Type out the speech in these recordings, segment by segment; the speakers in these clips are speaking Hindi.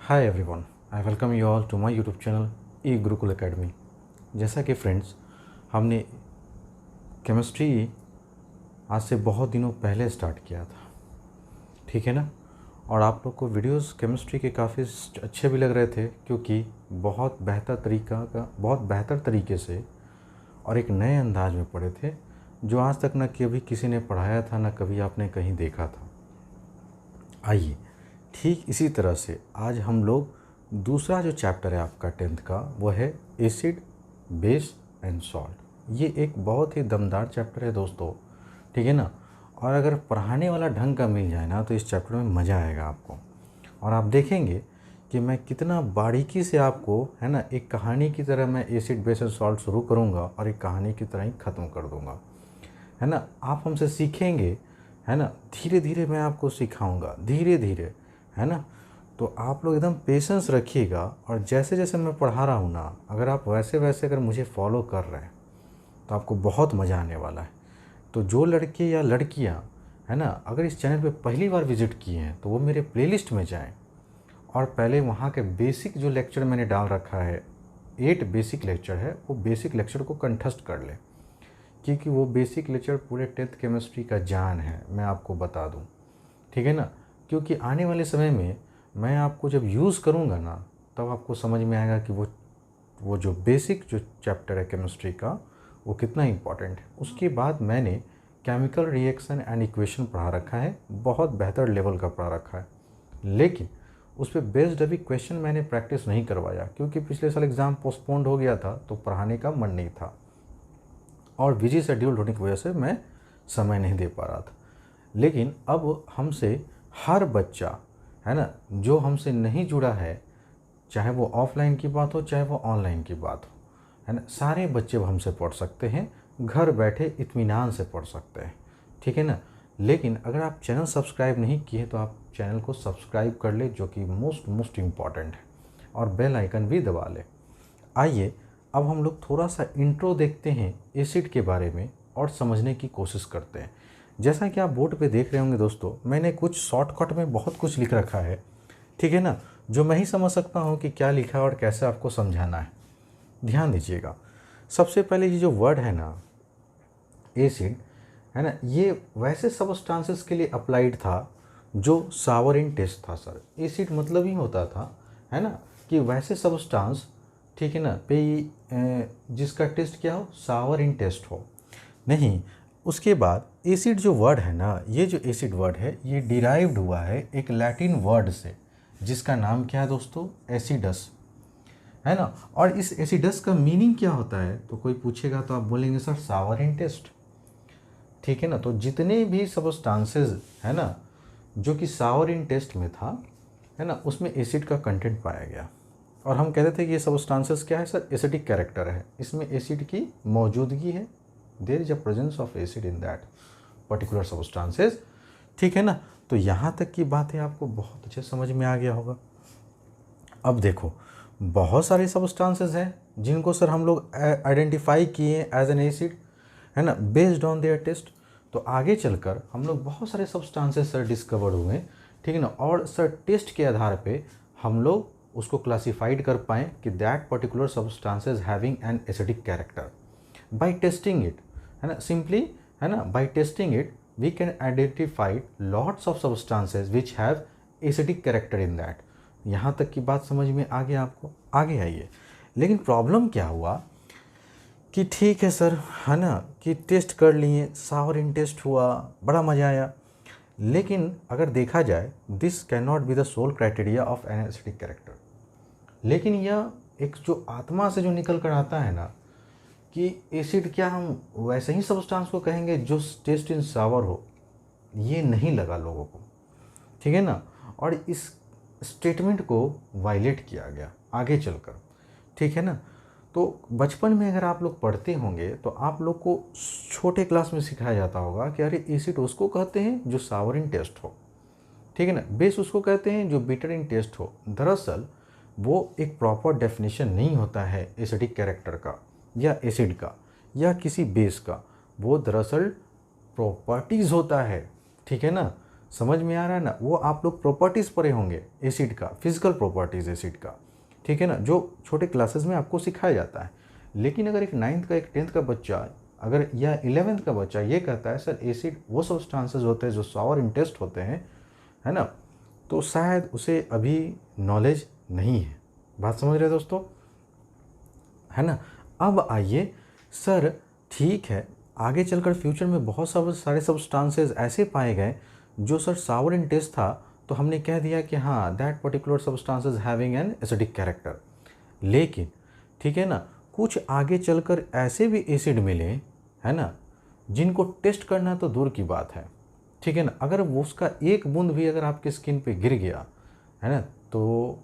Hi everyone, I welcome you all to my YouTube channel e Gurukul academy. जैसा कि फ्रेंड्स, हमने केमिस्ट्री आज से बहुत दिनों पहले स्टार्ट किया था, ठीक है ना। और आप लोग को वीडियोस केमिस्ट्री के काफ़ी अच्छे भी लग रहे थे, क्योंकि बहुत बेहतर तरीके से और एक नए अंदाज में पढ़े थे, जो आज तक न कभी किसी ने पढ़ाया था, न कभी आपने कहीं देखा था। आइए, ठीक इसी तरह से आज हम लोग दूसरा जो चैप्टर है आपका 10th का, वो है एसिड, बेस एंड सॉल्ट। ये एक बहुत ही दमदार चैप्टर है दोस्तों, ठीक है ना। और अगर पढ़ाने वाला ढंग का मिल जाए ना, तो इस चैप्टर में मज़ा आएगा आपको। और आप देखेंगे कि मैं कितना बारीकी से आपको, है ना, एक कहानी की तरह मैं एसिड, बेस एंड सॉल्ट शुरू करूँगा और एक कहानी की तरह ही ख़त्म कर दूँगा, है ना। आप हमसे सीखेंगे, है ना, धीरे धीरे मैं आपको सिखाऊंगा, धीरे धीरे, है ना। तो आप लोग एकदम पेशेंस रखिएगा, और जैसे जैसे मैं पढ़ा रहा हूँ ना, अगर आप वैसे वैसे अगर मुझे फॉलो कर रहे हैं तो आपको बहुत मज़ा आने वाला है। तो जो लड़के या लड़कियाँ, है ना, अगर इस चैनल पे पहली बार विज़िट किए हैं तो वो मेरे प्लेलिस्ट में जाएं और पहले वहाँ के बेसिक जो लेक्चर मैंने डाल रखा है, 8 बेसिक लेक्चर है, वो बेसिक लेक्चर को कंठस्थ कर लें, क्योंकि वो बेसिक लेक्चर पूरे 10th केमिस्ट्री का जान है, मैं आपको बता दूं, ठीक है ना। क्योंकि आने वाले समय में मैं आपको जब यूज़ करूंगा ना, तब आपको समझ में आएगा कि वो जो बेसिक जो चैप्टर है केमिस्ट्री का, वो कितना इम्पॉर्टेंट है। उसके बाद मैंने केमिकल रिएक्शन एंड इक्वेशन पढ़ा रखा है, बहुत बेहतर लेवल का पढ़ा रखा है, लेकिन उस पर बेस्ड अभी क्वेश्चन मैंने प्रैक्टिस नहीं करवाया, क्योंकि पिछले साल एग्ज़ाम पोस्टपोन्ड हो गया था, तो पढ़ाने का मन नहीं था और बिजी शेड्यूल होने की वजह से मैं समय नहीं दे पा रहा था। लेकिन अब हमसे हर बच्चा, है ना, जो हमसे नहीं जुड़ा है, चाहे वो ऑफलाइन की बात हो चाहे वो ऑनलाइन की बात हो, है ना, सारे बच्चे हमसे पढ़ सकते हैं, घर बैठे इत्मीनान से पढ़ सकते हैं, ठीक है ना। लेकिन अगर आप चैनल सब्सक्राइब नहीं किए तो आप चैनल को सब्सक्राइब कर ले, जो कि मोस्ट इम्पॉर्टेंट है, और बेल आइकन भी दबा ले। आइए, अब हम लोग थोड़ा सा इंट्रो देखते हैं एसिड के बारे में और समझने की कोशिश करते हैं। जैसा कि आप बोर्ड पे देख रहे होंगे दोस्तों, मैंने कुछ शॉर्टकट में बहुत कुछ लिख रखा है, ठीक है ना, जो मैं ही समझ सकता हूँ कि क्या लिखा है और कैसे आपको समझाना है। ध्यान दीजिएगा। सबसे पहले ये जो वर्ड है ना, एसिड, है ना, ये वैसे सबस्टांसेस के लिए अप्लाइड था जो सावर इन टेस्ट था। सर, एसिड मतलब ही होता था, है ना, कि वैसे सबस्टांस, ठीक है ना, जिसका टेस्ट क्या हो, सावर इन टेस्ट हो। नहीं, उसके बाद एसिड जो वर्ड है ना, ये जो एसिड वर्ड है, ये डिराइव्ड हुआ है एक लैटिन वर्ड से, जिसका नाम क्या है दोस्तों, एसिडस, है ना। और इस एसिडस का मीनिंग क्या होता है, तो कोई पूछेगा तो आप बोलेंगे सर सावर इन टेस्ट, ठीक है ना। तो जितने भी सबस्टांसेस, है ना, जो कि सावर इन टेस्ट में था, है ना, उसमें एसिड का कंटेंट पाया गया, और हम कहते थे कि ये सबस्टांसेस क्या है सर, एसिडिक कैरेक्टर है, इसमें एसिड की मौजूदगी है, there is a presence of acid in that particular substances, ठीक है ना। तो यहाँ तक की बातें आपको बहुत अच्छे समझ में आ गया होगा। अब देखो, बहुत सारे सबस्टांसेस हैं जिनको सर हम लोग आइडेंटिफाई किए एज एन एसिड, है ना, बेस्ड ऑन देयर टेस्ट। तो आगे चलकर हम लोग बहुत सारे सब्सटेंसेस सर डिस्कवर हुए, ठीक है ना, और सर टेस्ट के आधार पे हम लोग उसको क्लासिफाइड कर पाएँ कि that particular substances having an acidic character by testing it, है ना, सिंपली, है ना, by testing it we can identify lots of substances which have acidic character in that. यहाँ तक की बात समझ में आ गया आपको। आगे आइए। लेकिन प्रॉब्लम क्या हुआ कि ठीक है सर, है ना, कि टेस्ट कर लिए, सावर इन टेस्ट हुआ, बड़ा मज़ा आया, लेकिन अगर देखा जाए this can not be the sole criteria of an acidic character. लेकिन यह एक जो आत्मा से जो निकल कर आता है ना, कि एसिड, क्या हम वैसे ही सब्सटेंस को कहेंगे जो टेस्ट इन सावर हो, ये नहीं लगा लोगों को, ठीक है ना। और इस स्टेटमेंट को वायलेट किया गया आगे चलकर, ठीक है ना। तो बचपन में अगर आप लोग पढ़ते होंगे तो आप लोग को छोटे क्लास में सिखाया जाता होगा कि अरे एसिड उसको कहते हैं जो सावर इन टेस्ट हो, ठीक है ना, बेस उसको कहते हैं जो बिटर इन टेस्ट हो। दरअसल वो एक प्रॉपर डेफिनेशन नहीं होता है एसिडिक कैरेक्टर का या एसिड का या किसी बेस का, वो दरअसल प्रॉपर्टीज़ होता है, ठीक है ना। समझ में आ रहा है ना? वो आप लोग प्रॉपर्टीज़ पढ़े होंगे एसिड का, फिजिकल प्रॉपर्टीज़ एसिड का, ठीक है ना, जो छोटे क्लासेस में आपको सिखाया जाता है। लेकिन अगर एक 9th का, एक 10th का बच्चा अगर या 11th का बच्चा ये कहता है सर एसिड वो सब्सटेंसेस होते हैं जो सावर इन टेस्ट होते हैं, है ना, तो शायद उसे अभी नॉलेज नहीं है। बात समझ रहे हैं दोस्तों, है ना? अब आइए सर, ठीक है, आगे चलकर फ्यूचर में बहुत सारे सब्सटेंसेस ऐसे पाए गए जो सर सावर इन टेस्ट था, तो हमने कह दिया कि हाँ that particular substances having an acidic character. लेकिन ठीक है ना, कुछ आगे चलकर ऐसे भी एसिड मिले, है ना, जिनको टेस्ट करना तो दूर की बात है, ठीक है ना, अगर वो उसका एक बूंद भी अगर आपके स्किन पे गिर गया, है ना, तो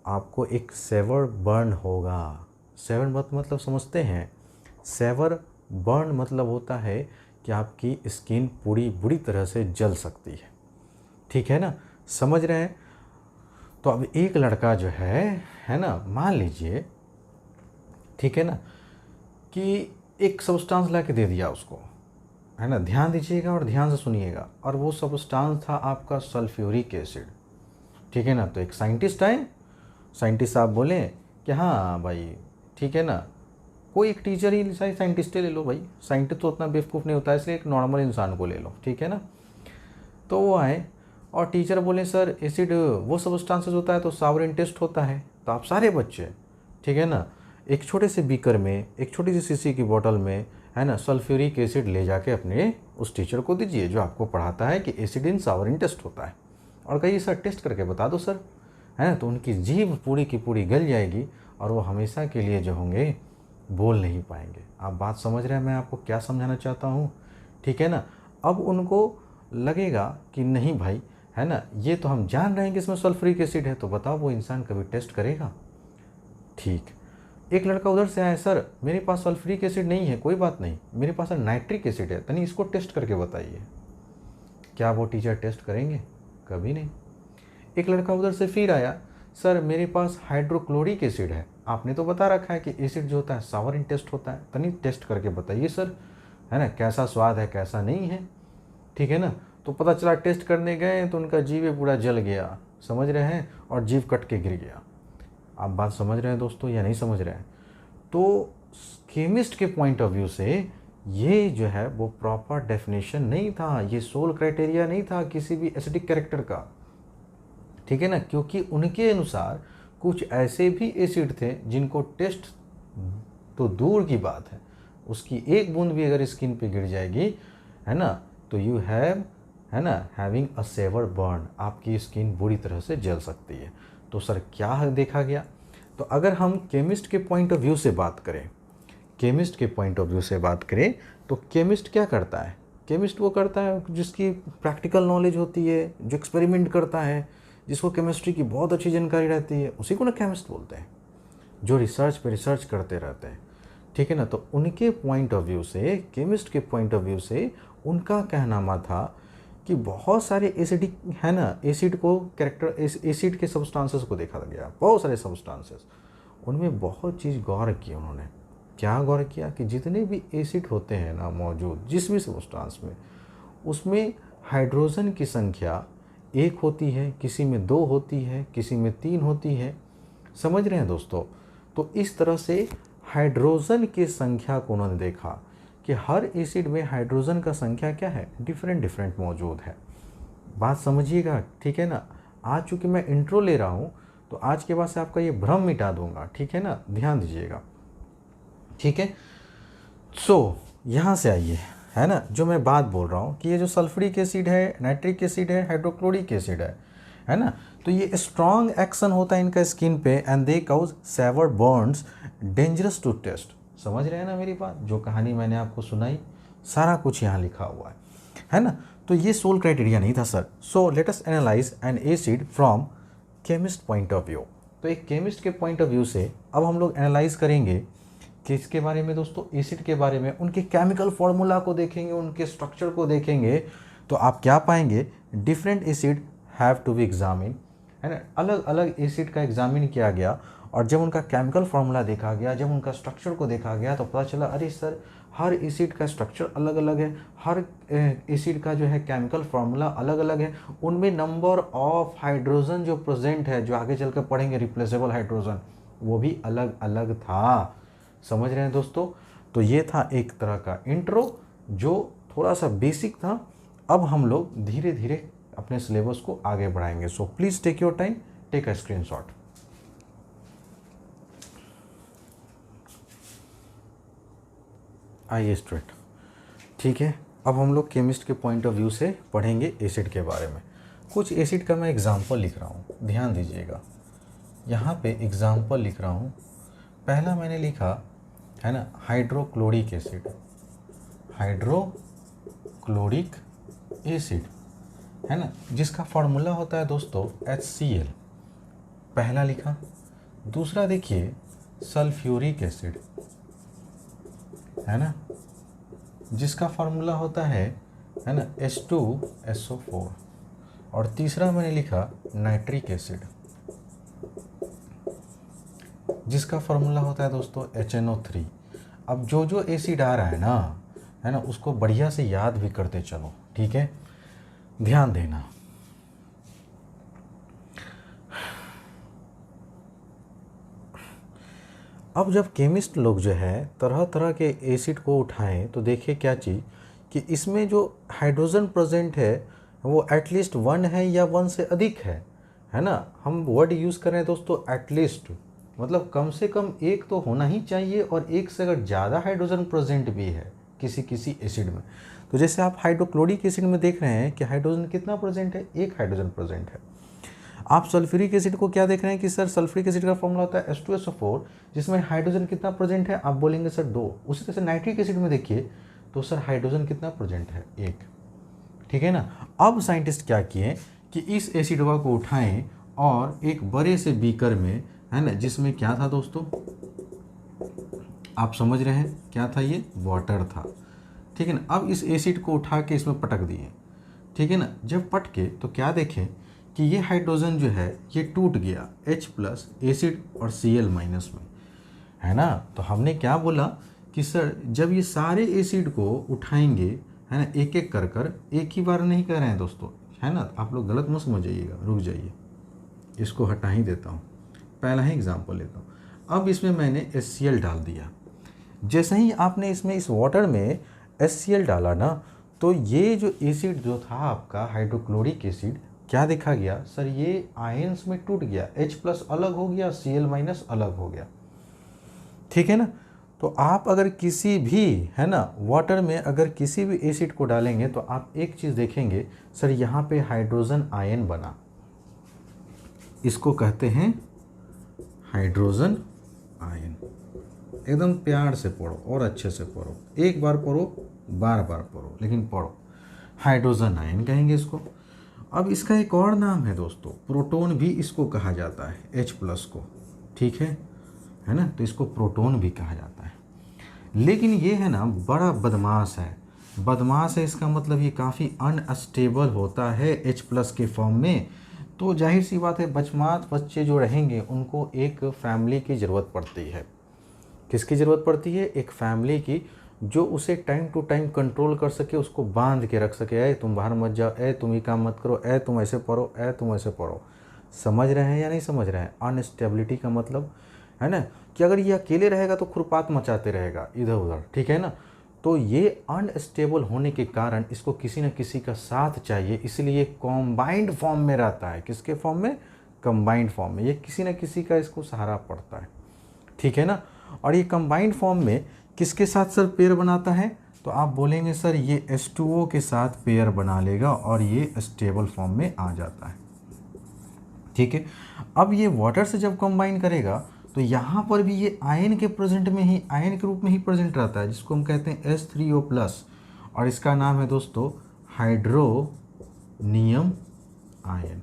आपको एक सेवर बर्न होगा। सेवर मतलब समझते हैं? सेवर बर्न मतलब होता है कि आपकी स्किन पूरी बुरी तरह से जल सकती है, ठीक है ना, समझ रहे हैं? तो अब एक लड़का जो है ना, मान लीजिए, ठीक है ना, कि एक सब्सटेंस ला के दे दिया उसको, है ना, ध्यान दीजिएगा और ध्यान से सुनिएगा, और वो सब्सटेंस था आपका सल्फ्यूरिक एसिड, ठीक है ना। तो एक साइंटिस्ट आए, साइंटिस्ट साहब बोले कि हाँ भाई ठीक है ना, कोई एक टीचर ही साइंटिस्ट ले लो भाई, साइंटिस्ट तो उतना बेवकूफ़ नहीं होता, इसलिए एक नॉर्मल इंसान को ले लो, ठीक है ना। तो वो आए और टीचर बोले सर एसिड वो सब्सटेंसेस होता है तो सावर इन टेस्ट होता है। तो आप सारे बच्चे, ठीक है ना, एक छोटे से बीकर में, एक छोटी सी शीशी की बोतल में, है ना, सल्फ्यूरिक एसिड ले जाके अपने उस टीचर को दीजिए जो आपको पढ़ाता है कि acid in Sawar in test होता है, और कहिए सर टेस्ट करके बता दो सर, है ना। तो उनकी जीभ पूरी की पूरी गल जाएगी और वो हमेशा के लिए जो होंगे बोल नहीं पाएंगे। आप बात समझ रहे हैं मैं आपको क्या समझाना चाहता हूँ, ठीक है ना। अब उनको लगेगा कि नहीं भाई, है ना, ये तो हम जान रहे हैं कि इसमें सल्फ्यूरिक एसिड है, तो बताओ वो इंसान कभी टेस्ट करेगा? ठीक, एक लड़का उधर से आया, सर मेरे पास सल्फ्यूरिक एसिड नहीं है, कोई बात नहीं, मेरे पास नाइट्रिक एसिड है, तनी इसको टेस्ट करके बताइए। क्या वो टीचर टेस्ट करेंगे? कभी नहीं। एक लड़का उधर से फिर आया, सर मेरे पास हाइड्रोक्लोरिक एसिड है, आपने तो बता रखा है कि एसिड जो होता है सावर इन टेस्ट होता है, तनी टेस्ट करके बताइए सर, है ना, कैसा स्वाद है कैसा नहीं है, ठीक है ना। तो पता चला टेस्ट करने गए तो उनका जीव पूरा जल गया, समझ रहे हैं, और जीव कट के गिर गया। आप बात समझ रहे हैं दोस्तों या नहीं समझ रहे हैं? तो केमिस्ट के पॉइंट ऑफ व्यू से ये जो है वो प्रॉपर डेफिनेशन नहीं था, ये सोल क्राइटेरिया नहीं था किसी भी एसिडिक कैरेक्टर का, ठीक है ना, क्योंकि उनके अनुसार कुछ ऐसे भी एसिड थे जिनको टेस्ट तो दूर की बात है, उसकी एक बूंद भी अगर स्किन पे गिर जाएगी, है ना, तो यू हैव, है ना, हैविंग अ सेवर बर्न, आपकी स्किन बुरी तरह से जल सकती है। तो सर क्या देखा गया? तो अगर हम केमिस्ट के पॉइंट ऑफ व्यू से बात करें, केमिस्ट के पॉइंट ऑफ व्यू से बात करें तो केमिस्ट क्या करता है? केमिस्ट वो करता है जिसकी प्रैक्टिकल नॉलेज होती है, जो एक्सपेरिमेंट करता है, जिसको केमिस्ट्री की बहुत अच्छी जानकारी रहती है, उसी को ना केमिस्ट बोलते हैं, जो रिसर्च पे रिसर्च करते रहते हैं, ठीक है ना। तो उनके पॉइंट ऑफ व्यू से, केमिस्ट के पॉइंट ऑफ व्यू से उनका कहना था कि बहुत सारे एसिडिक, है ना, एसिड को कैरेक्टर, एसिड के सब्सटेंसेस को देखा गया, बहुत सारे सब्सटेंसेस, उनमें बहुत चीज़ गौर की उन्होंने। क्या गौर किया कि जितने भी एसिड होते हैं ना मौजूद जिस भी सब्सटेंस में, उसमें हाइड्रोजन की संख्या एक होती है, किसी में 2 होती है, किसी में 3 होती है, समझ रहे हैं दोस्तों। तो इस तरह से हाइड्रोजन की संख्या को उन्होंने देखा कि हर एसिड में हाइड्रोजन का संख्या क्या है, डिफरेंट डिफरेंट मौजूद है। बात समझिएगा, ठीक है ना। आज चूँकि मैं इंट्रो ले रहा हूँ तो आज के बाद से आपका ये भ्रम मिटा दूंगा, ठीक है ना, ध्यान दीजिएगा, ठीक है। सो यहाँ से आइए, है ना, जो मैं बात बोल रहा हूँ कि ये जो सल्फ्यूरिक एसिड है, नाइट्रिक एसिड है, हाइड्रोक्लोरिक एसिड है ना, तो ये स्ट्रॉन्ग एक्शन होता है इनका स्किन पे and they cause severe burns dangerous to test. समझ रहे हैं ना मेरी बात? जो कहानी मैंने आपको सुनाई सारा कुछ यहाँ लिखा हुआ है ना। तो ये सोल क्राइटेरिया नहीं था sir. So let us analyse N acid from chemist point of view. तो एक केमिस्ट के पॉइंट ऑफ व्यू से अब हम लोग एनालाइज करेंगे किसके बारे में दोस्तों? एसिड के बारे में। उनके केमिकल फॉर्मूला को देखेंगे, उनके स्ट्रक्चर को देखेंगे, तो आप क्या पाएंगे? Different acid have to be examine, है ना, अलग अलग एसिड का एग्जामिन किया गया, और जब उनका केमिकल फार्मूला देखा गया, जब उनका स्ट्रक्चर को देखा गया, तो पता चला अरे सर हर एसिड का स्ट्रक्चर अलग अलग है, हर एसिड का जो है केमिकल फार्मूला अलग अलग है, उनमें नंबर ऑफ हाइड्रोजन जो प्रेजेंट है, जो आगे चलकर पढ़ेंगे रिप्लेसेबल हाइड्रोजन, वो भी अलग अलग था। समझ रहे हैं दोस्तों? तो ये था एक तरह का इंट्रो जो थोड़ा सा बेसिक था। अब हम लोग धीरे धीरे अपने सिलेबस को आगे बढ़ाएंगे। So please take your time, take a screenshot. आइए स्टूडेंट, ठीक है, अब हम लोग केमिस्ट के पॉइंट ऑफ व्यू से पढ़ेंगे एसिड के बारे में। कुछ एसिड का मैं एग्जांपल लिख रहा हूँ, ध्यान दीजिएगा। यहाँ पे एग्जांपल लिख रहा हूँ। पहला मैंने लिखा है ना हाइड्रोक्लोरिक एसिड, हाइड्रोक्लोरिक एसिड है ना, जिसका फॉर्मूला होता है दोस्तों HCl, पहला लिखा। दूसरा देखिए सल्फ्यूरिक एसिड है ना, जिसका फार्मूला होता है ना H2SO4। और तीसरा मैंने लिखा नाइट्रिक एसिड, जिसका फार्मूला होता है दोस्तों HNO3। अब जो जो एसिड आ रहा है ना उसको बढ़िया से याद भी करते चलो, ठीक है, ध्यान देना। अब जब केमिस्ट लोग जो है तरह तरह के एसिड को उठाएं तो देखिए क्या चीज़ कि इसमें जो हाइड्रोजन प्रेजेंट है वो एटलीस्ट 1 है या 1 से अधिक है ना। हम वर्ड यूज़ कर रहे हैं दोस्तों एटलीस्ट, मतलब कम से कम एक तो होना ही चाहिए, और एक से अगर ज़्यादा हाइड्रोजन प्रेजेंट भी है किसी किसी एसिड में। तो जैसे आप हाइड्रोक्लोरिक एसिड में देख रहे हैं कि हाइड्रोजन कितना प्रेजेंट है, एक हाइड्रोजन प्रेजेंट है। आप सल्फ्यूरिक एसिड को क्या देख रहे हैं कि सर सल्फ्यूरिक एसिड का फॉर्मूला होता है H2SO4, जिसमें हाइड्रोजन कितना प्रेजेंट है, आप बोलेंगे सर 2। उसी तरह से नाइट्रिक एसिड में देखिए तो सर हाइड्रोजन कितना प्रेजेंट है, 1, ठीक है ना। अब साइंटिस्ट क्या किए कि इस एसिड को उठाएं और एक बड़े से बीकर में, है ना, जिसमें क्या था दोस्तों, आप समझ रहे हैं क्या था, ये वाटर था, ठीक है ना। अब इस एसिड को उठा के इसमें पटक दिए, ठीक है ना। जब पटके तो क्या देखें कि ये हाइड्रोजन जो है ये टूट गया H+ एसिड और Cl- में, है ना। तो हमने क्या बोला कि सर जब ये सारे एसिड को उठाएंगे, है ना, एक एक कर कर, एक ही बार नहीं कर रहे हैं दोस्तों, है ना, आप लोग गलत मत समझिएगा, रुक जाइए, इसको हटा ही देता हूँ, पहला ही एग्जाम्पल लेता हूँ। अब इसमें मैंने HCl डाल दिया। जैसे ही आपने इसमें इस वाटर में HCl डाला ना, तो ये जो एसिड जो था आपका हाइड्रोक्लोरिक एसिड, क्या देखा गया सर, ये आयंस में टूट गया, H+ अलग हो गया, Cl- अलग हो गया, ठीक है ना। तो आप अगर किसी भी, है ना, वाटर में अगर किसी भी एसिड को डालेंगे तो आप एक चीज़ देखेंगे सर, यहाँ पे हाइड्रोजन आयन बना, इसको कहते हैं हाइड्रोजन आयन। एकदम प्यार से पढ़ो और अच्छे से पढ़ो, एक बार पढ़ो, बार बार पढ़ो, लेकिन पढ़ो, हाइड्रोजन आयन कहेंगे इसको। अब इसका एक और नाम है दोस्तों, प्रोटॉन भी इसको कहा जाता है, H+ को, ठीक है ना, तो इसको प्रोटॉन भी कहा जाता है। लेकिन ये है ना बड़ा बदमाश है, बदमाश है इसका मतलब ये काफ़ी अनस्टेबल होता है H+ के फॉर्म में। तो जाहिर सी बात है बचमात बच्चे जो रहेंगे उनको एक फैमिली की ज़रूरत पड़ती है। किसकी ज़रूरत पड़ती है? एक फैमिली की, जो उसे टाइम टू टाइम कंट्रोल कर सके, उसको बांध के रख सके, ए तुम बाहर मत जाओ, ए तुम ये काम मत करो, ए तुम ऐसे पढ़ो, ए तुम ऐसे पढ़ो। समझ रहे हैं या नहीं समझ रहे हैं? अनस्टेबिलिटी का मतलब है ना कि अगर ये अकेले रहेगा तो खुरपात मचाते रहेगा इधर उधर, ठीक है ना। तो ये अनस्टेबल होने के कारण इसको किसी न किसी का साथ चाहिए, इसलिए कॉम्बाइंड फॉर्म में रहता है। किसके फॉर्म में? कंबाइंड फॉर्म में। ये किसी न किसी का इसको सहारा पड़ता है, ठीक है ना। और ये कंबाइंड फॉर्म में किसके साथ सर पेयर बनाता है? तो आप बोलेंगे सर ये H2O के साथ पेयर बना लेगा और ये स्टेबल फॉर्म में आ जाता है, ठीक है। अब ये वाटर से जब कंबाइन करेगा तो यहाँ पर भी ये आयन के प्रेजेंट में ही, आयन के रूप में ही प्रेजेंट रहता है, जिसको हम कहते हैं H3O+, और इसका नाम है दोस्तों हाइड्रोनियम आयन,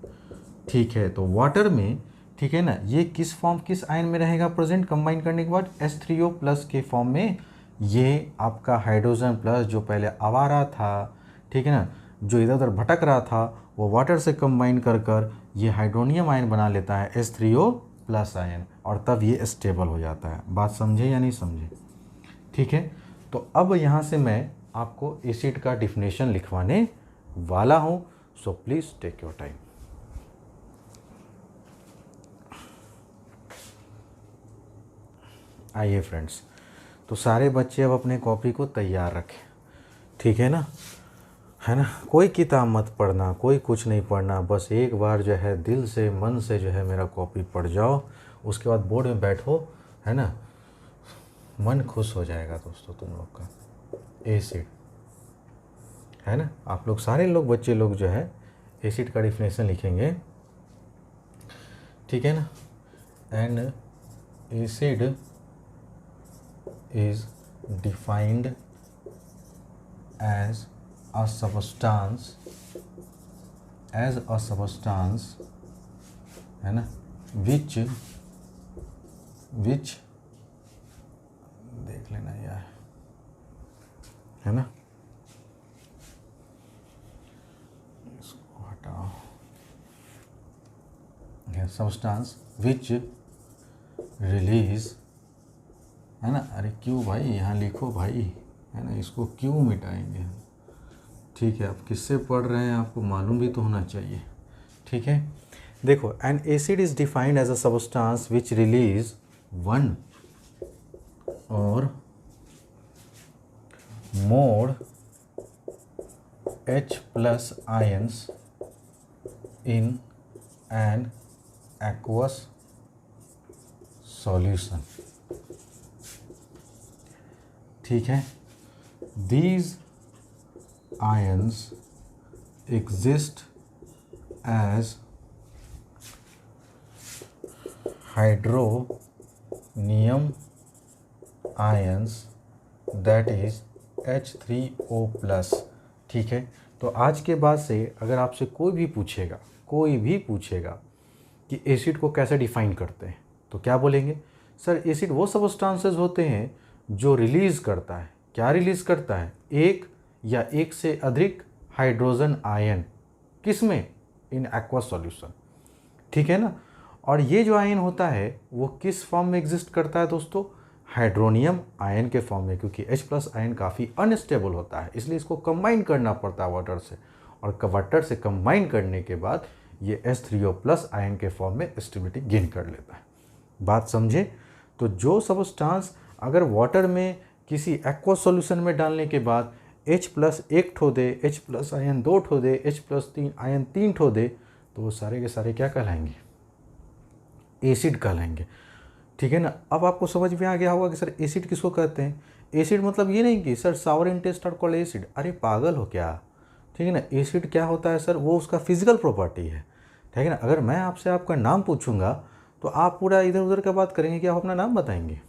ठीक है। तो वाटर में, ठीक है ना, ये किस फॉर्म, किस आयन में रहेगा प्रेजेंट कंबाइन करने के बाद? H3O+ के फॉर्म में। ये आपका हाइड्रोजन प्लस जो पहले आवारा था, ठीक है ना, जो इधर उधर भटक रहा था, वो वाटर से कंबाइन कर कर ये हाइड्रोनियम आयन बना लेता है, H3O+ आयन, और तब ये स्टेबल हो जाता है। बात समझे या नहीं समझे? ठीक है। तो अब यहाँ से मैं आपको एसिड का डिफिनेशन लिखवाने वाला हूँ, so please take your time. आइए फ्रेंड्स, तो सारे बच्चे अब अपने कॉपी को तैयार रखें, ठीक है ना, है ना। कोई किताब मत पढ़ना, कोई कुछ नहीं पढ़ना, बस एक बार जो है दिल से मन से जो है मेरा कॉपी पढ़ जाओ, उसके बाद बोर्ड में बैठो, है ना, मन खुश हो जाएगा दोस्तों तुम लोग का। एसिड, है ना, आप लोग सारे लोग बच्चे लोग जो है एसिड का डिफिनेशन लिखेंगे, ठीक है ना। And acid is defined as a substance है ना, which देख लेना यार, है ना, इसको हटाओ, substance which release, है ना। अरे क्यों भाई, यहाँ लिखो भाई, है ना, इसको क्यों मिटाएंगे, ठीक है। आप किससे पढ़ रहे हैं आपको मालूम भी तो होना चाहिए, ठीक है। देखो, an acid is defined as a substance which release one or more H+ ions in an aqueous solution, ठीक है। These ions exist as hydronium ions, that is H3O+, ठीक है। तो आज के बाद से अगर आपसे कोई भी पूछेगा कि एसिड को कैसे डिफाइन करते हैं, तो क्या बोलेंगे, सर एसिड वो सबस्टांसेस होते हैं जो रिलीज़ करता है, क्या रिलीज़ करता है, एक या एक से अधिक हाइड्रोजन आयन, किस में, इन एक्वा सॉल्यूशन, ठीक है ना। और ये जो आयन होता है वो किस फॉर्म में एग्जिस्ट करता है दोस्तों, हाइड्रोनियम आयन के फॉर्म में, क्योंकि H+ आयन काफ़ी अनस्टेबल होता है, इसलिए इसको कंबाइन करना पड़ता है वाटर से, और वाटर से कंबाइन करने के बाद ये H3O+ आयन के फॉर्म में स्टेबिलिटी गेन कर लेता है। बात समझे। तो जो सबस्टांस अगर वाटर में किसी एक्वा सॉल्यूशन में डालने के बाद H+ एक ठो दे, H+ आयन 2 ठो दे, H+ आयन 3 ठो दे, तो वो सारे के सारे क्या कहलाएंगे, एसिड कहलाएंगे, ठीक है ना। अब आपको समझ में आ गया होगा कि सर एसिड किसको कहते हैं। एसिड मतलब ये नहीं कि sir sour in test are called acid, अरे पागल हो क्या, ठीक है ना। एसिड क्या होता है सर, वो उसका फिजिकल प्रॉपर्टी है, ठीक है ना। अगर मैं आपसे आपका नाम पूछूंगा तो आप पूरा इधर उधर का बात करेंगे कि आप अपना नाम बताएंगे,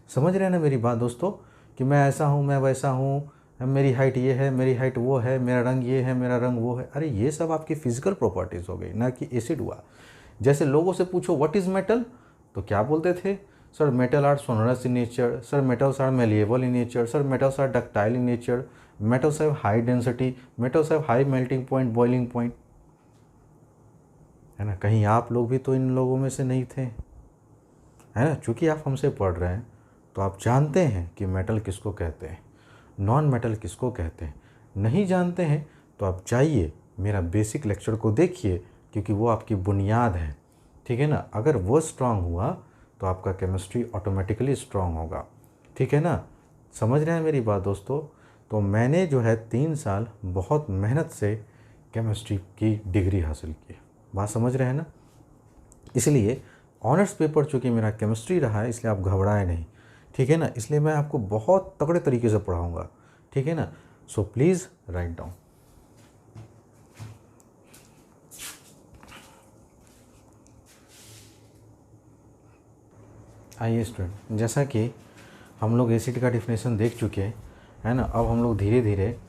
समझ रहे हैं ना मेरी बात दोस्तों, कि मैं ऐसा हूँ, मैं वैसा हूँ, मेरी हाइट ये है, मेरी हाइट वो है, मेरा रंग ये है, मेरा रंग वो है, अरे ये सब आपकी फिजिकल प्रॉपर्टीज़ हो गई, ना कि एसिड हुआ। जैसे लोगों से पूछो व्हाट इज़ मेटल, तो क्या बोलते थे, sir metal are sonorous in nature, sir metals are malleable in nature, sir metals are ductile in nature, metals have high density, metals have high melting point, boiling point, है ना। कहीं आप लोग भी तो इन लोगों में से नहीं थे, है ना। चूँकि आप हमसे पढ़ रहे हैं तो आप जानते हैं कि मेटल किसको कहते हैं, नॉन मेटल किसको कहते हैं। नहीं जानते हैं तो आप जाइए मेरा बेसिक लेक्चर को देखिए, क्योंकि वो आपकी बुनियाद है, ठीक है ना। अगर वो स्ट्रांग हुआ तो आपका केमिस्ट्री ऑटोमेटिकली स्ट्रांग होगा, ठीक है ना। समझ रहे हैं मेरी बात दोस्तों। तो मैंने जो है 3 साल बहुत मेहनत से केमिस्ट्री की डिग्री हासिल की, बात समझ रहे हैं ना। इसलिए ऑनर्स पेपर चूँकि मेरा केमिस्ट्री रहा है, इसलिए आप घबराए नहीं, ठीक है ना। इसलिए मैं आपको बहुत तगड़े तरीके से पढ़ाऊँगा, ठीक है ना। So please write down. आइए स्टूडेंट, जैसा कि हम लोग एसिड का डिफिनेशन देख चुके हैं ना, अब हम लोग धीरे धीरे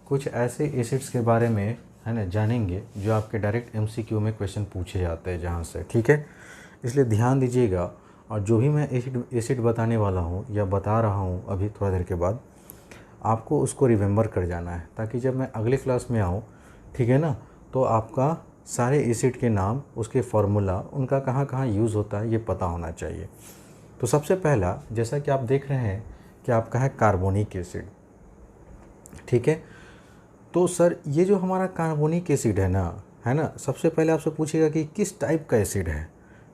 कुछ ऐसे एसिड्स के बारे में, है ना, जानेंगे जो आपके डायरेक्ट MCQ में क्वेश्चन पूछे जाते हैं जहाँ से, ठीक है। इसलिए ध्यान दीजिएगा, और जो भी मैं एसिड बताने वाला हूँ या बता रहा हूँ अभी थोड़ा देर के बाद, आपको उसको रिमेंबर कर जाना है, ताकि जब मैं अगले क्लास में आऊँ, ठीक है ना, तो आपका सारे एसिड के नाम, उसके फार्मूला, उनका कहाँ कहाँ यूज़ होता है ये पता होना चाहिए। तो सबसे पहला, जैसा कि आप देख रहे हैं कि आपका है कार्बोनिक एसिड। ठीक है, तो सर ये जो हमारा कार्बोनिक एसिड है ना, सबसे पहले आपसे पूछेगा कि किस टाइप का एसिड है,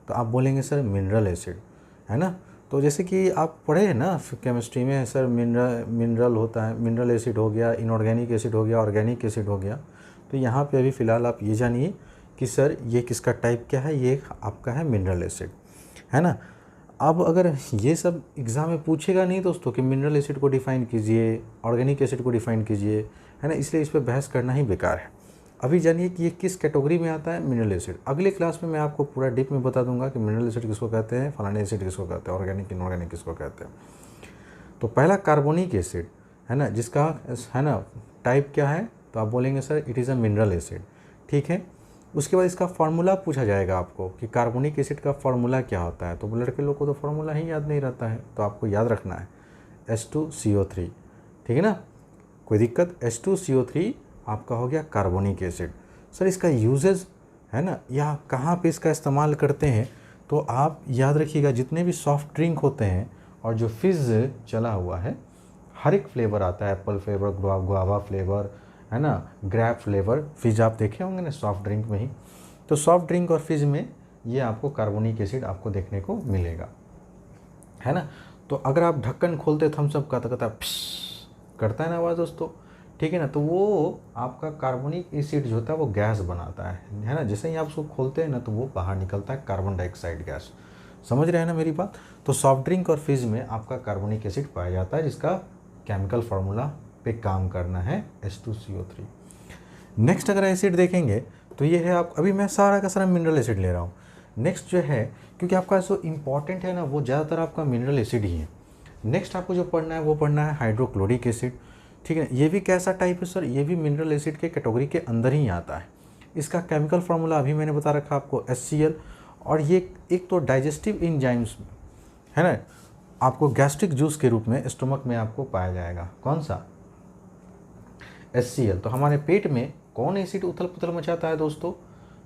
तो आप बोलेंगे सर मिनरल एसिड, है ना। तो जैसे कि आप पढ़े हैं ना केमिस्ट्री में सर, मिनरल होता है, मिनरल एसिड हो गया, इनऑर्गेनिक एसिड हो गया, ऑर्गेनिक एसिड हो गया। तो यहाँ पे अभी फ़िलहाल आप ये जानिए कि सर ये किसका टाइप क्या है, ये आपका है मिनरल एसिड, है ना। अब अगर ये सब एग्ज़ाम में पूछेगा नहीं दोस्तों कि मिनरल एसिड को डिफ़ाइन कीजिए, ऑर्गेनिक एसिड को डिफ़ाइन कीजिए, है ना, इसलिए इस पर बहस करना ही बेकार है। अभी जानिए कि ये किस कैटेगरी में आता है, मिनरल एसिड। अगले क्लास में मैं आपको पूरा डीप में बता दूंगा कि मिनरल एसिड किसको कहते हैं, फलाने एसिड किसको कहते हैं, ऑर्गेनिक इनऑर्गेनिक किसको कहते हैं। तो पहला कार्बोनिक एसिड, है ना, जिसका है ना टाइप क्या है, तो आप बोलेंगे sir it is a mineral acid. ठीक है, उसके बाद इसका फार्मूला पूछा जाएगा आपको कि कार्बोनिक एसिड का फार्मूला क्या होता है। तो लड़के लोग को तो फार्मूला ही याद नहीं रहता है, तो आपको याद रखना है H2CO3। ठीक है ना, कोई दिक्कत, H2CO3 आपका हो गया कार्बोनिक एसिड। सर इसका यूजेस है ना, या कहाँ पे इसका इस्तेमाल करते हैं, तो आप याद रखिएगा जितने भी सॉफ्ट ड्रिंक होते हैं और जो फिज़ चला हुआ है, हर एक फ्लेवर आता है, एप्पल फ्लेवर, गुआवा फ्लेवर, है ना, ग्रैप फ्लेवर, फिज़ आप देखे होंगे ना सॉफ्ट ड्रिंक में ही। तो सॉफ्ट ड्रिंक और फिज़ में ये आपको कार्बोनिक एसिड आपको देखने को मिलेगा, है ना। तो अगर आप ढक्कन खोलते थम्स अप का तो कहता करता है ना आवाज़ दोस्तों, ठीक है ना, तो वो आपका कार्बोनिक एसिड जो होता है वो गैस बनाता है ना। जैसे ही आप उसको खोलते हैं ना तो वो बाहर निकलता है कार्बन डाइऑक्साइड गैस। समझ रहे हैं ना मेरी बात। तो सॉफ्ट ड्रिंक और फिज़ में आपका कार्बोनिक एसिड पाया जाता है, जिसका केमिकल फार्मूला पे काम करना है H2CO3। नेक्स्ट अगर एसिड देखेंगे तो ये है आप, अभी मैं सारा का सारा मिनरल एसिड ले रहा हूँ। नेक्स्ट जो है, क्योंकि आपका जो इम्पॉर्टेंट है ना वो ज़्यादातर आपका मिनरल एसिड ही है। नेक्स्ट आपको जो पढ़ना है वो पढ़ना है हाइड्रोक्लोरिक एसिड। ठीक है, ये भी कैसा टाइप है सर, ये भी मिनरल एसिड के कैटेगरी के अंदर ही आता है। इसका केमिकल फार्मूला अभी मैंने बता रखा आपको HCl। और ये एक तो डाइजेस्टिव एंजाइम्स है ना, आपको गैस्ट्रिक जूस के रूप में स्टमक में आपको पाया जाएगा। कौन सा, HCl। तो हमारे पेट में कौन एसिड उथल पुथल मचाता है दोस्तों,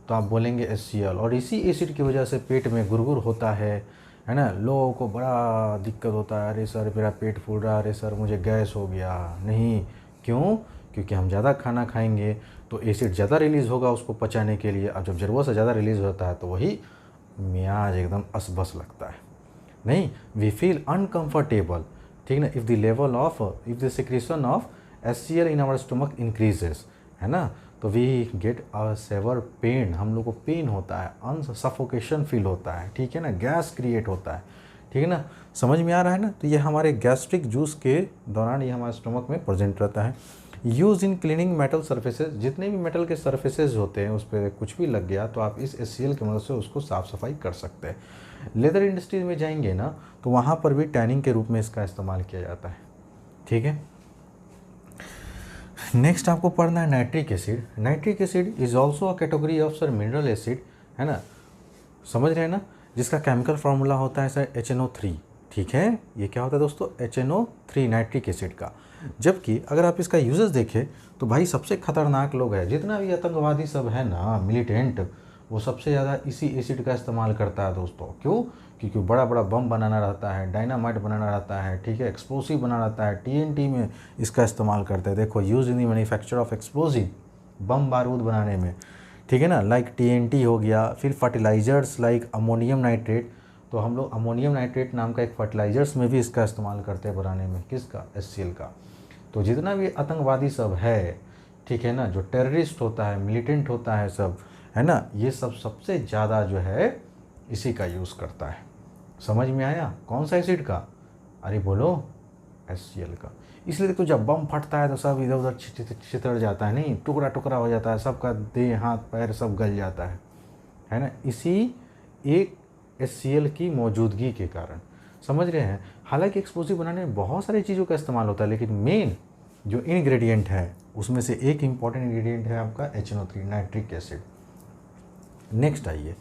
तो आप बोलेंगे HCl। और इसी एसिड की वजह से पेट में गुरगुर होता है ना, लोगों को बड़ा दिक्कत होता है, अरे सर मेरा पेट फूल रहा है, अरे सर मुझे गैस हो गया। नहीं, क्यों, क्योंकि हम ज़्यादा खाना खाएंगे तो एसिड ज़्यादा रिलीज़ होगा उसको पचाने के लिए। अब जब ज़रूरत से ज़्यादा रिलीज़ होता है तो वही मियाज एकदम असबस लगता है। नहीं, वी फील अनकम्फर्टेबल, ठीक ना, if the level of, if the secretion of HCl in our stomach increases, है ना, तो we get a severe pain, हम लोग को पेन होता है, सफोकेशन फील होता है, ठीक है ना, गैस क्रिएट होता है। ठीक है ना, समझ में आ रहा है ना। तो ये हमारे गैस्ट्रिक जूस के दौरान ये हमारे स्टमक में प्रेजेंट रहता है। Use in cleaning metal surfaces, जितने भी मेटल के सर्फेसेज होते हैं उस पर कुछ भी लग गया तो आप इस HCl की मदद से उसको साफ़ सफाई कर सकते हैं। लेदर इंडस्ट्रीज में जाएंगे ना तो वहाँ पर भी टैनिंग के रूप में इसका इस्तेमाल किया जाता है। ठीक है, नेक्स्ट आपको पढ़ना है nitric acid. Nitric acid is also a category of sir mineral acid, है ना, समझ रहे हैं ना, जिसका केमिकल फार्मूला होता है सर HNO3। ठीक है, ये क्या होता है दोस्तों, HNO3 नाइट्रिक एसिड का। जबकि अगर आप इसका यूजेस देखें तो भाई सबसे खतरनाक लोग हैं, जितना भी आतंकवादी सब है ना, मिलिटेंट, वो सबसे ज़्यादा इसी एसिड का इस्तेमाल करता है दोस्तों। क्यों, क्योंकि बड़ा बड़ा बम बनाना रहता है, डायनामाइट बनाना रहता है, ठीक है, एक्सप्लोसिव बनाना रहता है, TNT में इसका इस्तेमाल करते हैं। देखो, use in the manufacture of explosive, bomb बारूद बनाने में, ठीक है ना, लाइक TNT हो गया। फिर फर्टिलाइजर्स लाइक अमोनियम नाइट्रेट, तो हम लोग अमोनियम नाइट्रेट नाम का एक फर्टिलाइजर्स में भी इसका इस्तेमाल करते हैं बनाने में, किसका, HCl का। तो जितना भी आतंकवादी सब है, ठीक है ना, जो टेररिस्ट होता है, मिलिटेंट होता है सब, है ना, ये सब सबसे ज़्यादा जो है इसी का यूज़ करता है। समझ में आया, कौन सा एसिड का, अरे बोलो, HCl का। इसलिए देखो जब बम फटता है तो सब इधर उधर छितर जाता है, नहीं, टुकड़ा टुकड़ा हो जाता है, सबका देह हाथ पैर सब गल जाता है ना, इसी एक HCl की मौजूदगी के कारण। समझ रहे हैं। हालांकि एक्सप्लोसिव बनाने में बहुत सारी चीज़ों का इस्तेमाल होता है, लेकिन मेन जो इन्ग्रेडिएंट है उसमें से एक इम्पॉर्टेंट इन्ग्रेडिएंट है आपका HNO3 नाइट्रिक एसिड। नेक्स्ट आइए,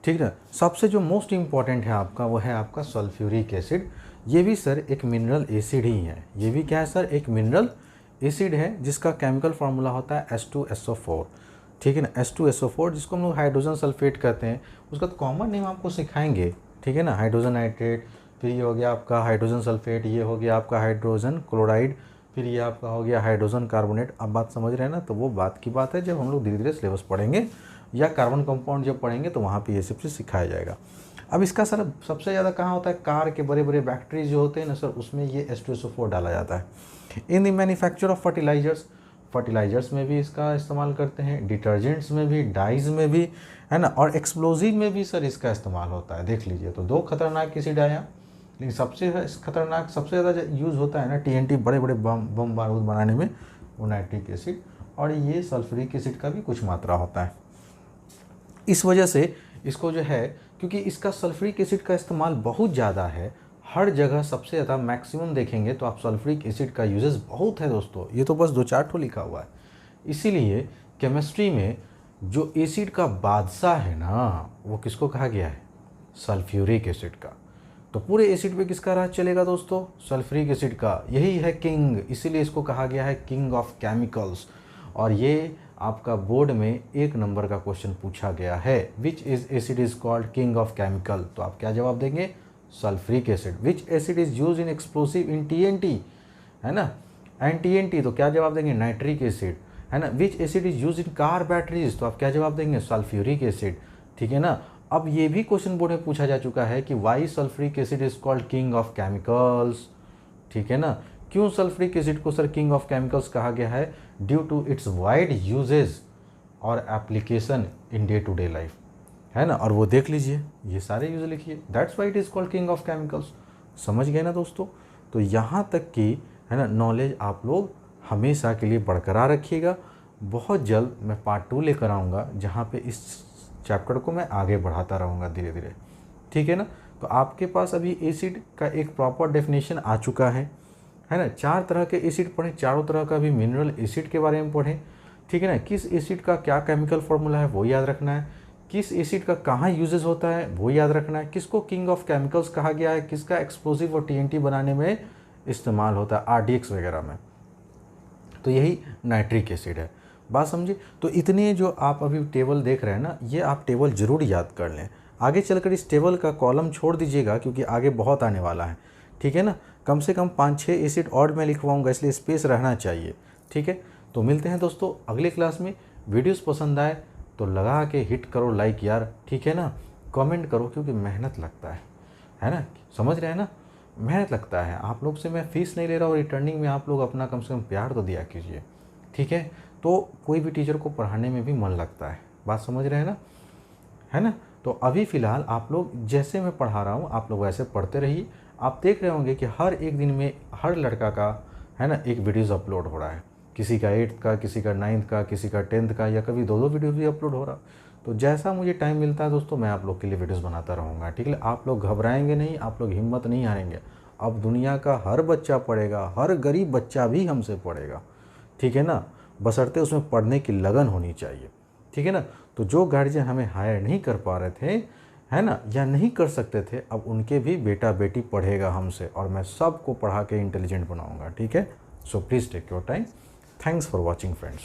ठीक है, सबसे जो मोस्ट इम्पॉर्टेंट है आपका वो है आपका सल्फ्यूरिक एसिड। ये भी सर एक मिनरल एसिड ही है। ये भी क्या है सर, एक मिनरल एसिड है, जिसका केमिकल फार्मूला होता है H2SO4। ठीक है ना, H2SO4 जिसको हम लोग हाइड्रोजन सल्फेट कहते हैं। उसका तो कॉमन नेम आपको सिखाएंगे, ठीक है ना, हाइड्रोजन नाइट्रेट, फिर ये हो गया आपका हाइड्रोजन सल्फेट, ये हो गया आपका हाइड्रोजन क्लोराइड, फिर ये आपका हो गया हाइड्रोजन कार्बोनेट। अब बात समझ रहे हैं ना, तो वो बात की बात है जब हम लोग धीरे धीरे सिलेबस पढ़ेंगे या कार्बन कंपाउंड जब पढ़ेंगे तो वहाँ पे ये सब चीज़ सिखाया जाएगा। अब इसका सर सबसे ज़्यादा कहाँ होता है, कार के बड़े बड़े बैक्टीरिया जो होते हैं ना सर, उसमें ये H2SO4 डाला जाता है। In the manufacture of fertilisers में भी इसका इस्तेमाल करते हैं, डिटर्जेंट्स में भी, डाइज में भी, है ना, और एक्सप्लोजिव में भी सर इसका इस्तेमाल होता है। देख लीजिए, तो 2 खतरनाक एसिड आया, लेकिन सबसे खतरनाक सबसे ज़्यादा यूज़ होता है ना TNT, बड़े बड़े बम बारूद बनाने में, वो नाइट्रिक एसिड, और ये सल्फ्यूरिक एसिड का भी कुछ मात्रा होता है। इस वजह से इसको जो है, क्योंकि इसका सल्फ्यूरिक एसिड का इस्तेमाल बहुत ज़्यादा है हर जगह, सबसे ज़्यादा मैक्सिमम देखेंगे तो आप सल्फ्यूरिक एसिड का यूजेस बहुत है दोस्तों। ये तो बस 2-4 ठो लिखा हुआ है। इसीलिए केमिस्ट्री में जो एसिड का बादशाह है ना, वो किसको कहा गया है, सल्फ्यूरिक एसिड का। तो पूरे एसिड पे किसका राज चलेगा दोस्तों, सल्फ्यूरिक एसिड का। यही है किंग, इसीलिए इसको कहा गया है किंग ऑफ केमिकल्स। और ये आपका बोर्ड में 1 नंबर का क्वेश्चन पूछा गया है, which is acid is called king of chemical. तो आप क्या जवाब देंगे, sulphuric acid. Which acid is use in explosive in TNT, है ना, एंड TNT, तो क्या जवाब देंगे, नाइट्रिक एसिड, है ना। विच acid is use in car batteries, तो आप क्या जवाब देंगे, सल्फ्यूरिक एसिड, ठीक है ना। अब ये भी क्वेश्चन बोर्ड में पूछा जा चुका है कि why sulphuric acid is called king of chemicals, ठीक है ना। क्यों सल्फ्यूरिक एसिड को सर किंग ऑफ केमिकल्स कहा गया है, due to its wide usages और application in day to day life, है ना। और वो देख लीजिए, ये सारे यूज लिखिए, that's why it is called king of chemicals. समझ गए ना दोस्तों। तो यहाँ तक की, है ना, नॉलेज आप लोग हमेशा के लिए बरकरार रखिएगा। बहुत जल्द मैं पार्ट 2 लेकर आऊँगा, जहाँ पे इस चैप्टर को मैं आगे बढ़ाता रहूँगा धीरे धीरे, ठीक है ना। तो आपके पास अभी एसिड का एक प्रॉपर डेफिनेशन आ चुका है ना। 4 तरह के एसिड पढ़ें, चारों तरह का भी मिनरल एसिड के बारे में पढ़ें, ठीक है ना। किस एसिड का क्या केमिकल फॉर्मूला है वो याद रखना है, किस एसिड का कहाँ यूजेस होता है वो याद रखना है, किसको किंग ऑफ केमिकल्स कहा गया है, किसका एक्सप्लोसिव और TNT बनाने में इस्तेमाल होता है, RDX वगैरह में। तो यही नाइट्रिक एसिड है, बात समझिए। तो इतने जो आप अभी टेबल देख रहे हैं ना, ये आप टेबल ज़रूर याद कर लें। आगे चलकर इस टेबल का कॉलम छोड़ दीजिएगा, क्योंकि आगे बहुत आने वाला है, ठीक है ना। कम से कम 5-6 एसिड और मैं लिखवाऊंगा, इसलिए स्पेस रहना चाहिए, ठीक है। तो मिलते हैं दोस्तों अगले क्लास में। वीडियोस पसंद आए तो लगा के हिट करो लाइक यार, ठीक है ना। कमेंट करो, क्योंकि मेहनत लगता है ना, समझ रहे हैं ना, मेहनत लगता है। आप लोग से मैं फ़ीस नहीं ले रहा, और रिटर्निंग में आप लोग अपना कम से कम प्यार तो दिया कीजिए, ठीक है। तो कोई भी टीचर को पढ़ाने में भी मन लगता है, बात समझ रहे हैं ना, है ना। तो अभी फ़िलहाल आप लोग जैसे मैं पढ़ा रहा हूँ आप लोग वैसे पढ़ते रहिए। आप देख रहे होंगे कि हर एक दिन में हर लड़का का, है ना, एक वीडियोज़ अपलोड हो रहा है। किसी का 8th का, किसी का 9th का, किसी का 10th का, या कभी 2-2 वीडियो भी अपलोड हो रहा। तो जैसा मुझे टाइम मिलता है दोस्तों, मैं आप लोग के लिए वीडियोज़ बनाता रहूँगा, ठीक है। आप लोग घबराएंगे नहीं, आप लोग हिम्मत नहीं हारेंगे। अब दुनिया का हर बच्चा पढ़ेगा, हर गरीब बच्चा भी हमसे पढ़ेगा, ठीक है ना, बशर्ते उसमें पढ़ने की लगन होनी चाहिए, ठीक है ना। तो जो गार्जियन हमें हायर नहीं कर पा रहे थे, है ना, या नहीं कर सकते थे, अब उनके भी बेटा बेटी पढ़ेगा हमसे, और मैं सबको पढ़ा के इंटेलिजेंट बनाऊंगा, ठीक है। So please take your time. Thanks for watching friends.